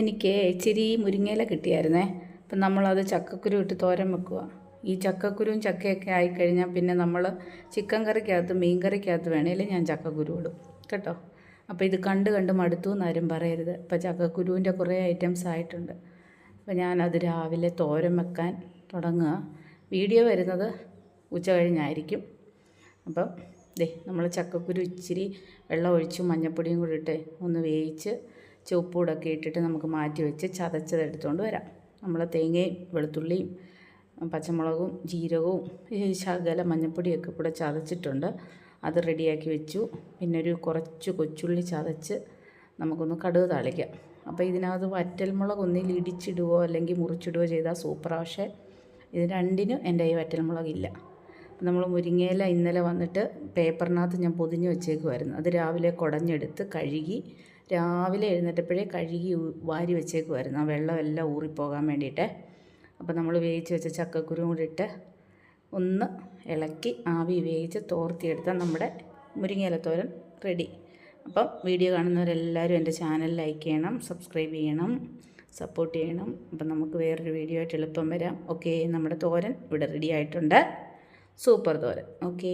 എനിക്ക് ഇച്ചിരി മുരിങ്ങയില കിട്ടിയായിരുന്നേ. അപ്പം നമ്മളത് ചക്കക്കുരു ഇട്ട് തോരൻ വെക്കുക. ഈ ചക്കക്കുരുവും ചക്കയൊക്കെ ആയിക്കഴിഞ്ഞാൽ പിന്നെ നമ്മൾ ചിക്കൻ കറിക്കകത്ത് മീൻ കറിക്കകത്ത് വേണേലും ഞാൻ ചക്കക്കുരു ഇടും കേട്ടോ. അപ്പോൾ ഇത് കണ്ട് കണ്ട് മടുത്തു എന്നാരും പറയരുത്. ഇപ്പോൾ ചക്കക്കുരുവിൻ്റെ കുറേ ഐറ്റംസ് ആയിട്ടുണ്ട്. അപ്പോൾ ഞാനത് രാവിലെ തോരൻ വെക്കാൻ തുടങ്ങുക. വീഡിയോ വരുന്നത് ഉച്ച കഴിഞ്ഞായിരിക്കും. അപ്പം നമ്മൾ ചക്കക്കുരു ഇച്ചിരി വെള്ളം ഒഴിച്ച് മഞ്ഞൾപ്പൊടിയും കൂടി ഇട്ട് ഒന്ന് വേവിച്ച് ചുവപ്പൂടൊക്കെ ഇട്ടിട്ട് നമുക്ക് മാറ്റി വെച്ച് ചതച്ചതെടുത്തുകൊണ്ട് വരാം. നമ്മൾ തേങ്ങയും വെളുത്തുള്ളിയും പച്ചമുളകും ജീരകവും ശകല മഞ്ഞൾപ്പൊടിയൊക്കെ കൂടെ ചതച്ചിട്ടുണ്ട്. അത് റെഡിയാക്കി വെച്ചു. പിന്നെ കുറച്ച് കൊച്ചുള്ളി ചതച്ച് നമുക്കൊന്ന് കടുക് താളിക്കാം. അപ്പോൾ ഇതിനകത്ത് വറ്റൽമുളക് ഒന്നിൽ ഇടിച്ചിടുകയോ അല്ലെങ്കിൽ മുറിച്ചിടുകയോ ചെയ്താൽ സൂപ്പറാണ്. പക്ഷേ ഇത് രണ്ടിനും എൻ്റെ ഈ വറ്റൽമുളകില്ല. നമ്മൾ മുരിങ്ങയില ഇന്നലെ വന്നിട്ട് പേപ്പറിനകത്ത് ഞാൻ പൊതിഞ്ഞ് വെച്ചേക്കുമായിരുന്നു. അത് രാവിലെ കുടഞ്ഞെടുത്ത് കഴുകി രാവിലെ എഴുന്നേറ്റപ്പോഴേ കഴുകി വാരി വെച്ചേക്കുമായിരുന്നു, ആ വെള്ളമെല്ലാം ഊറിപ്പോകാൻ വേണ്ടിയിട്ട്. അപ്പോൾ നമ്മൾ വേവിച്ച് വെച്ച ചക്കക്കുരും കൂടി ഇട്ട് ഒന്ന് ഇളക്കി ആവി വേവിച്ച് തോർത്തിയെടുത്താൽ നമ്മുടെ മുരിങ്ങയില തോരൻ റെഡി. അപ്പം വീഡിയോ കാണുന്നവരെല്ലാവരും എൻ്റെ ചാനൽ ലൈക്ക് ചെയ്യണം, സബ്സ്ക്രൈബ് ചെയ്യണം, സപ്പോർട്ട് ചെയ്യണം. അപ്പം നമുക്ക് വേറൊരു വീഡിയോ ആയിട്ട് എളുപ്പം വരാം. ഓക്കെ, നമ്മുടെ തോരൻ ഇവിടെ റെഡി ആയിട്ടുണ്ട്. സൂപ്പർ തോരൻ. ഓക്കേ.